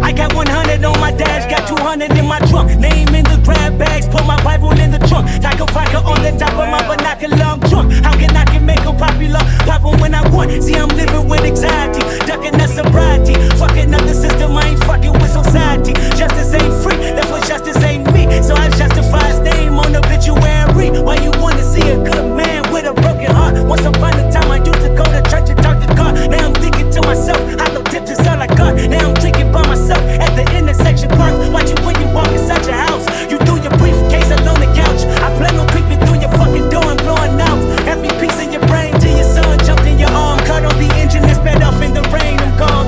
I got 100 on my dash, got 200 in my trunk. Name in the grab bags, put my Bible in the trunk. Taco vodka on the top of my binocular, I'm drunk. How can I make them popular? Pop 'em when I want. See, I'm living with anxiety, ducking that sobriety. Fucking up the system, I ain't fucking with society. Justice ain't free, that's what justice ain't me. So I justify his name on the obituary. Why you wanna see a good man with a broken heart? Once upon a time I used to go to church and talk to God. Now I'm thinking to myself, hollow tips is all I got. Now I'm drinking by myself at the intersection park. Watch you when you walk inside your house. You threw your briefcase along the couch. I plan on creeping through your fucking door and blowing out every piece of your brain till your son jumped in your arm. Cut on the engine and sped off in the rain. I'm gone.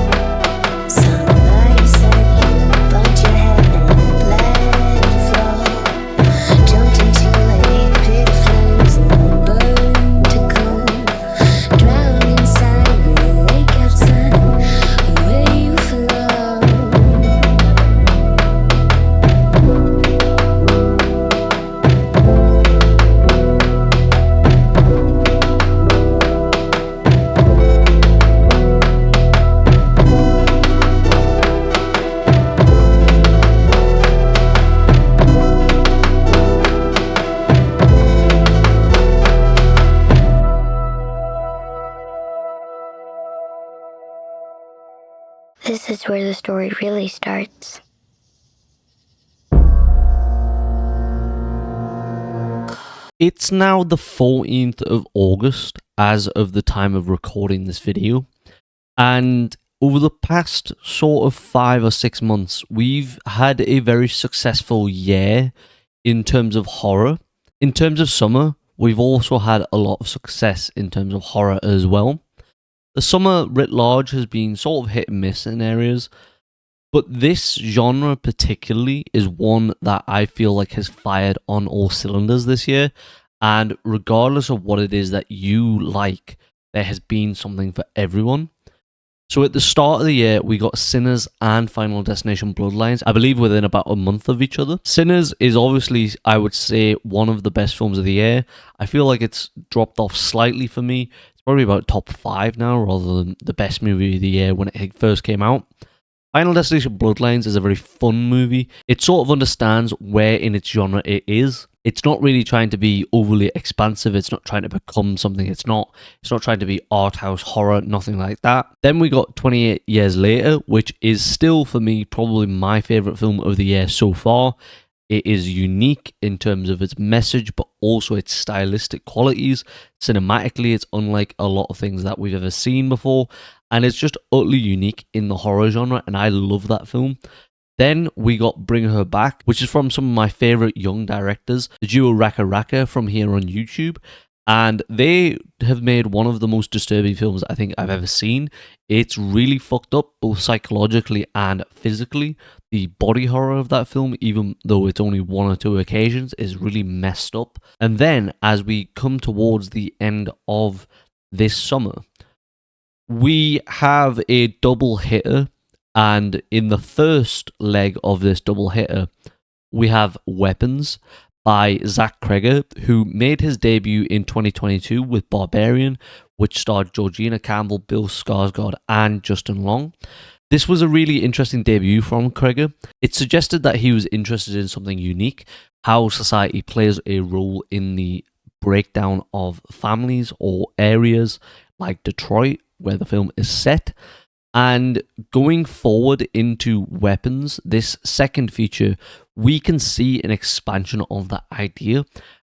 Somebody said you bumped your head and bled the floor. Jumped into a pit of flames and burned to cold. Drowned inside the lake outside where you flow. This is where the story really starts. It's now the 14th of August as of the time of recording this video, and over the past sort of 5 or 6 months we've had a very successful year in terms of horror. In terms of summer, we've also had a lot of success in terms of horror as well. The summer writ large has been sort of hit and miss in areas, but this genre particularly is one that I feel like has fired on all cylinders this year, and regardless of what it is that you like, there has been something for everyone. So at the start of the year, we got Sinners and Final Destination Bloodlines, I believe within about a month of each other. Sinners is obviously, I would say, one of the best films of the year. I feel like it's dropped off slightly for me. It's probably about top 5 now, rather than the best movie of the year when it first came out. Final Destination Bloodlines is a very fun movie. It sort of understands where in its genre it is. It's not really trying to be overly expansive. It's not trying to become something it's not. It's not trying to be art house horror, nothing like that. Then we got 28 Years Later, which is still, for me, probably my favourite film of the year so far. It is unique in terms of its message, but also its stylistic qualities. Cinematically, it's unlike a lot of things that we've ever seen before, and it's just utterly unique in the horror genre, and I love that film. Then we got Bring Her Back, which is from some of my favourite young directors, the duo Raka Raka from here on YouTube, and they have made one of the most disturbing films I think I've ever seen. It's really fucked up, both psychologically and physically. The body horror of that film, even though it's only 1 or 2 occasions, is really messed up. And then, as we come towards the end of this summer, we have a double hitter, and in the first leg of this double hitter, we have Weapons by Zach Cregger, who made his debut in 2022 with Barbarian, which starred Georgina Campbell, Bill Skarsgård, and Justin Lon. This was a really interesting debut from Cregger. It suggested that he was interested in something unique, how society plays a role in the breakdown of families or areas like Detroit, where the film is set. And going forward into Weapons, this second feature, we can see an expansion of that idea.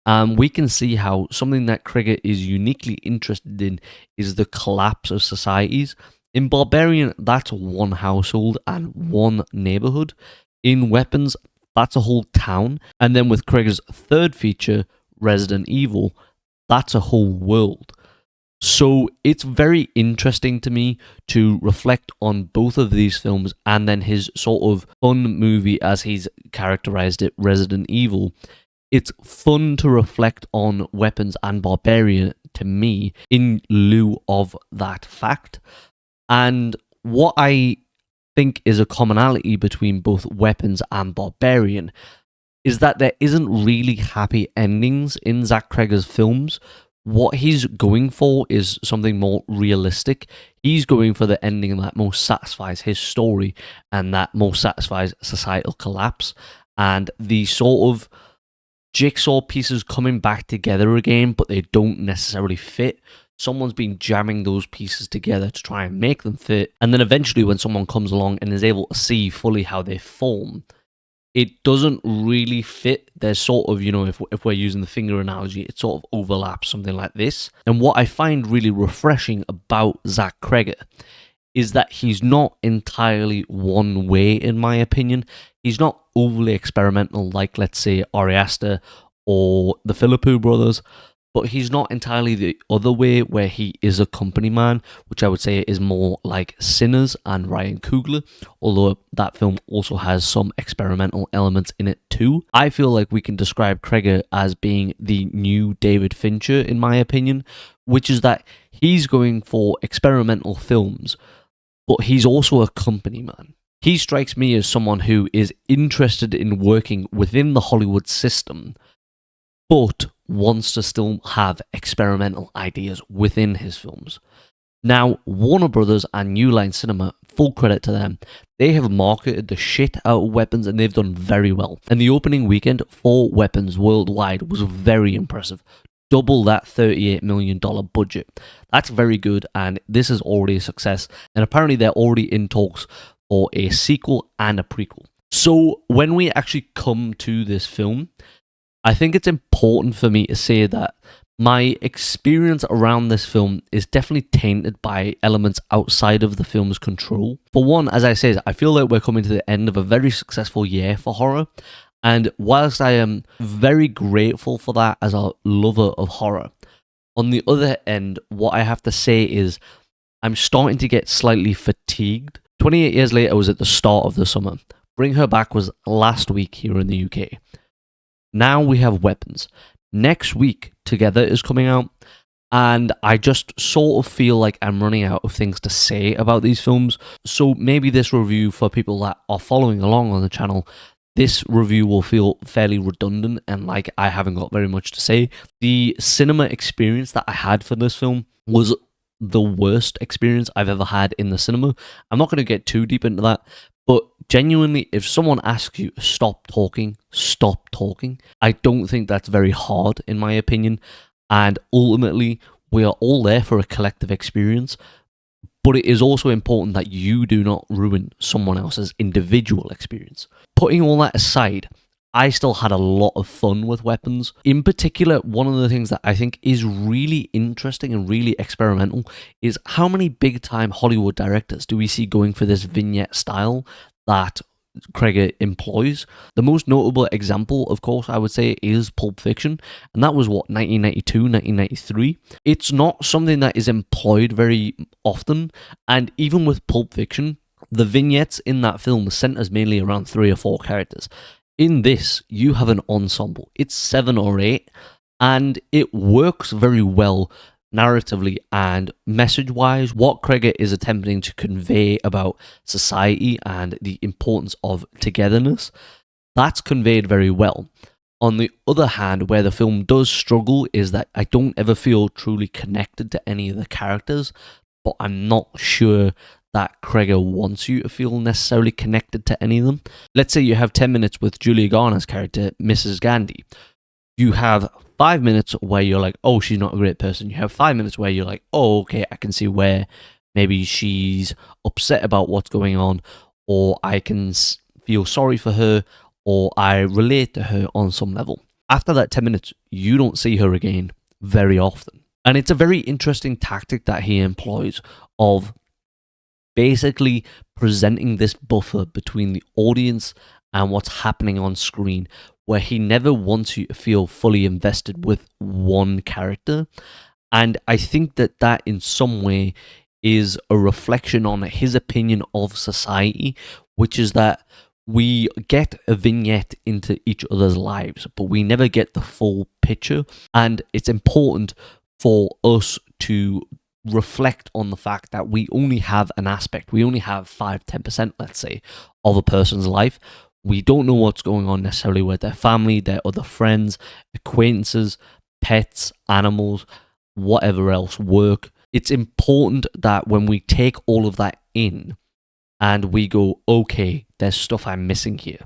We can see how something that Cregger is uniquely interested in is the collapse of societies. In Barbarian, that's one household and one neighborhood. In Weapons, that's a whole town. And then with Cregger's third feature, Resident Evil, that's a whole world. So it's very interesting to me to reflect on both of these films and then his sort of fun movie, as he's characterized it, Resident Evil. It's fun to reflect on Weapons and Barbarian to me in lieu of that fact. And what I think is a commonality between both Weapons and Barbarian is that there isn't really happy endings in Zach Cregger's films, what he's going for is something more realistic. He's going for the ending that most satisfies his story and that most satisfies societal collapse. And the sort of jigsaw pieces coming back together again, but they don't necessarily fit. Someone's been jamming those pieces together to try and make them fit. And then eventually when someone comes along and is able to see fully how they form, it doesn't really fit. There's sort of, if we're using the finger analogy, it sort of overlaps, something like this. And what I find really refreshing about Zach Cregger is that he's not entirely one way, in my opinion. He's not overly experimental like, let's say, Ari Aster or the Philippou brothers, but he's not entirely the other way, where he is a company man, which I would say is more like Sinners and Ryan Coogler, although that film also has some experimental elements in it too. I feel like we can describe Cregger as being the new David Fincher, in my opinion, which is that he's going for experimental films, but he's also a company man. He strikes me as someone who is interested in working within the Hollywood system, but wants to still have experimental ideas within his films. Now, Warner Brothers and New Line Cinema, full credit to them, they have marketed the shit out of Weapons and they've done very well. And the opening weekend for Weapons worldwide was very impressive. Double that $38 million budget. That's very good, and this is already a success. And apparently they're already in talks for a sequel and a prequel. So when we actually come to this film, I think it's important for me to say that my experience around this film is definitely tainted by elements outside of the film's control. For one, as I said, I feel like we're coming to the end of a very successful year for horror. And whilst I am very grateful for that as a lover of horror, on the other end, what I have to say is I'm starting to get slightly fatigued. 28 years later was at the start of the summer. Bring Her Back was last week here in the UK. Now we have Weapons. Next week, Together is coming out, and I just sort of feel like I'm running out of things to say about these films. So maybe this review, for people that are following along on the channel, this review will feel fairly redundant and like I haven't got very much to say. The cinema experience that I had for this film was the worst experience I've ever had in the cinema. I'm not going to get too deep into that, but genuinely, if someone asks you to stop talking, stop talking. I don't think that's very hard, in my opinion. And ultimately, we are all there for a collective experience. But it is also important that you do not ruin someone else's individual experience. Putting all that aside, I still had a lot of fun with Weapons. In particular, one of the things that I think is really interesting and really experimental is how many big-time Hollywood directors do we see going for this vignette style that Cregger employs. The most notable example, of course, I would say is Pulp Fiction, and that was, 1992, 1993. It's not something that is employed very often, and even with Pulp Fiction, the vignettes in that film centers mainly around 3 or 4 characters. In this, you have an ensemble. It's 7 or 8, and it works very well narratively and message-wise. What Cregger is attempting to convey about society and the importance of togetherness, that's conveyed very well. On the other hand, where the film does struggle is that I don't ever feel truly connected to any of the characters, but I'm not sure that Cregger wants you to feel necessarily connected to any of them. Let's say you have 10 minutes with Julia Garner's character, Mrs. Gandhi. You have 5 minutes where you're like, oh, she's not a great person. You have 5 minutes where you're like, oh, okay, I can see where maybe she's upset about what's going on, or I can feel sorry for her, or I relate to her on some level. After that 10 minutes, you don't see her again very often. And it's a very interesting tactic that he employs of basically presenting this buffer between the audience and what's happening on screen, where he never wants you to feel fully invested with one character. And I think that that in some way is a reflection on his opinion of society, which is that we get a vignette into each other's lives, but we never get the full picture. And it's important for us to reflect on the fact that we only have an aspect, we only have 5-10%, let's say, of a person's life. We don't know what's going on necessarily with their family, their other friends, acquaintances, pets, animals, whatever else work. It's important that when we take all of that in and we go, okay, there's stuff I'm missing here,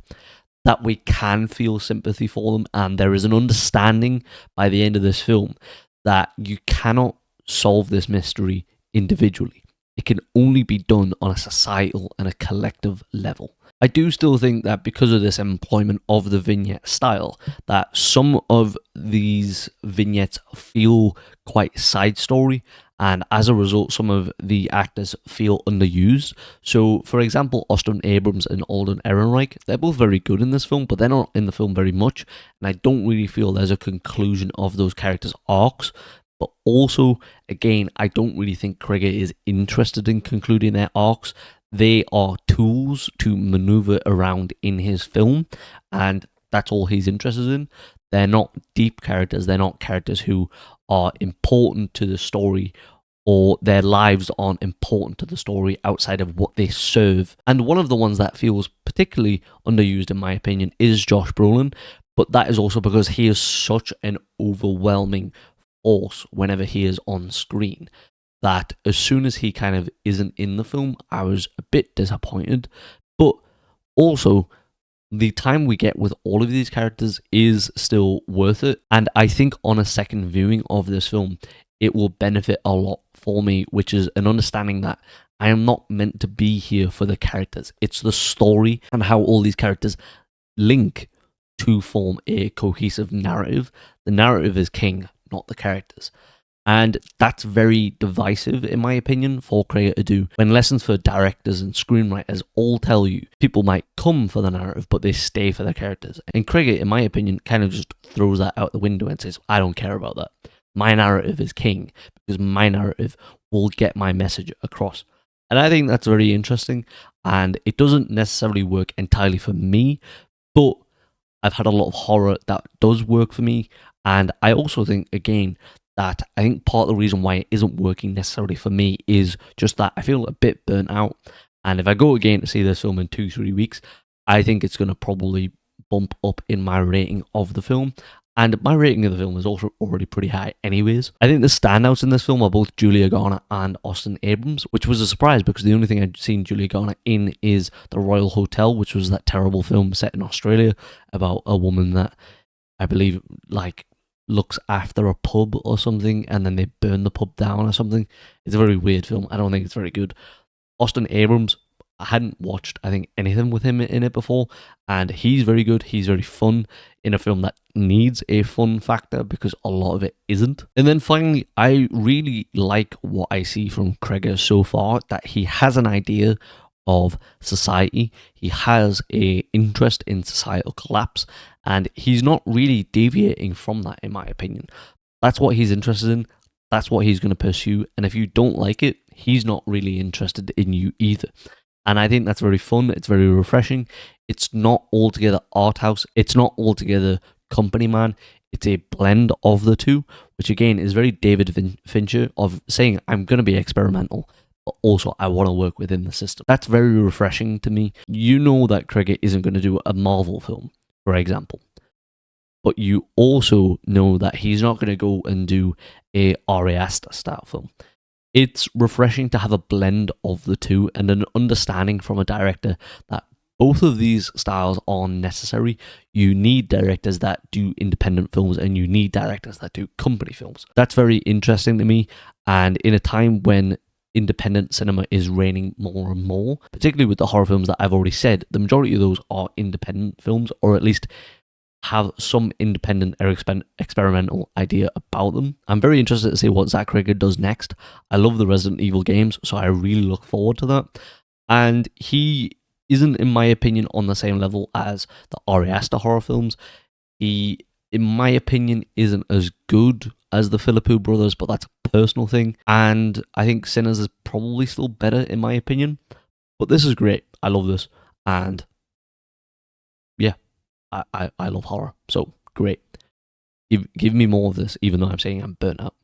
that we can feel sympathy for them, and there is an understanding by the end of this film that you cannot solve this mystery individually. It can only be done on a societal and a collective level. I do still think that because of this employment of the vignette style, that some of these vignettes feel quite side story, and as a result, some of the actors feel underused. So, for example, Austin Abrams and Alden Ehrenreich, they're both very good in this film, but they're not in the film very much, and I don't really feel there's a conclusion of those characters' arcs. But also, again, I don't really think Cregger is interested in concluding their arcs. They are tools to maneuver around in his film, and that's all he's interested in. They're not deep characters. They're not characters who are important to the story, or their lives aren't important to the story outside of what they serve. And one of the ones that feels particularly underused, in my opinion, is Josh Brolin, but that is also because he is such an overwhelming force whenever he is on screen, that as soon as he kind of isn't in the film, I was a bit disappointed. But also, the time we get with all of these characters is still worth it, and I think on a second viewing of this film, it will benefit a lot for me, which is an understanding that I am not meant to be here for the characters. It's the story and how all these characters link to form a cohesive narrative. The narrative is king, not the characters. And that's very divisive, in my opinion, for Cregger to do. When lessons for directors and screenwriters all tell you people might come for the narrative, but they stay for the characters. And Cregger, in my opinion, kind of just throws that out the window and says, I don't care about that. My narrative is king, because my narrative will get my message across. And I think that's very interesting, and it doesn't necessarily work entirely for me, but I've had a lot of horror that does work for me. And I also think, again, that I think part of the reason why it isn't working necessarily for me is just that I feel a bit burnt out. And if I go again to see this film in 2-3 weeks, I think it's going to probably bump up in my rating of the film. And my rating of the film is also already pretty high anyways. I think the standouts in this film are both Julia Garner and Austin Abrams, which was a surprise because the only thing I'd seen Julia Garner in is The Royal Hotel, which was that terrible film set in Australia about a woman that I believe looks after a pub or something, and then they burn the pub down or something. It's a very weird film. I don't think it's very good. Austin Abrams, I hadn't watched, I think, anything with him in it before, and he's very good. He's very fun in a film that needs a fun factor because a lot of it isn't. And then finally, I really like what I see from Cregger so far, that he has an idea of society. He has an interest in societal collapse, and he's not really deviating from that, in my opinion. That's what he's interested in. That's what he's going to pursue. And if you don't like it, he's not really interested in you either. And I think that's very fun. It's very refreshing. It's not altogether art house. It's not altogether company man. It's a blend of the two, which again is very David Fincher of saying, I'm going to be experimental, but also I want to work within the system. That's very refreshing to me. You know that Cregger isn't going to do a Marvel film, for example, but you also know that he's not going to go and do a Ari Aster style film. It's refreshing to have a blend of the two and an understanding from a director that both of these styles are necessary. You need directors that do independent films and you need directors that do company films. That's very interesting to me, and in a time when independent cinema is reigning more and more, particularly with the horror films that I've already said, the majority of those are independent films, or at least have some independent or experimental idea about them. I'm very interested to see what Zach Cregger does next. I love the Resident Evil games, so I really look forward to that. And he isn't, in my opinion, on the same level as the Ari Aster horror films. He, in my opinion, isn't as good as the Philippou brothers, but that's a personal thing. And I think Sinners is probably still better, in my opinion. But this is great. I love this. And yeah, I love horror. So great. Give me more of this, even though I'm saying I'm burnt out.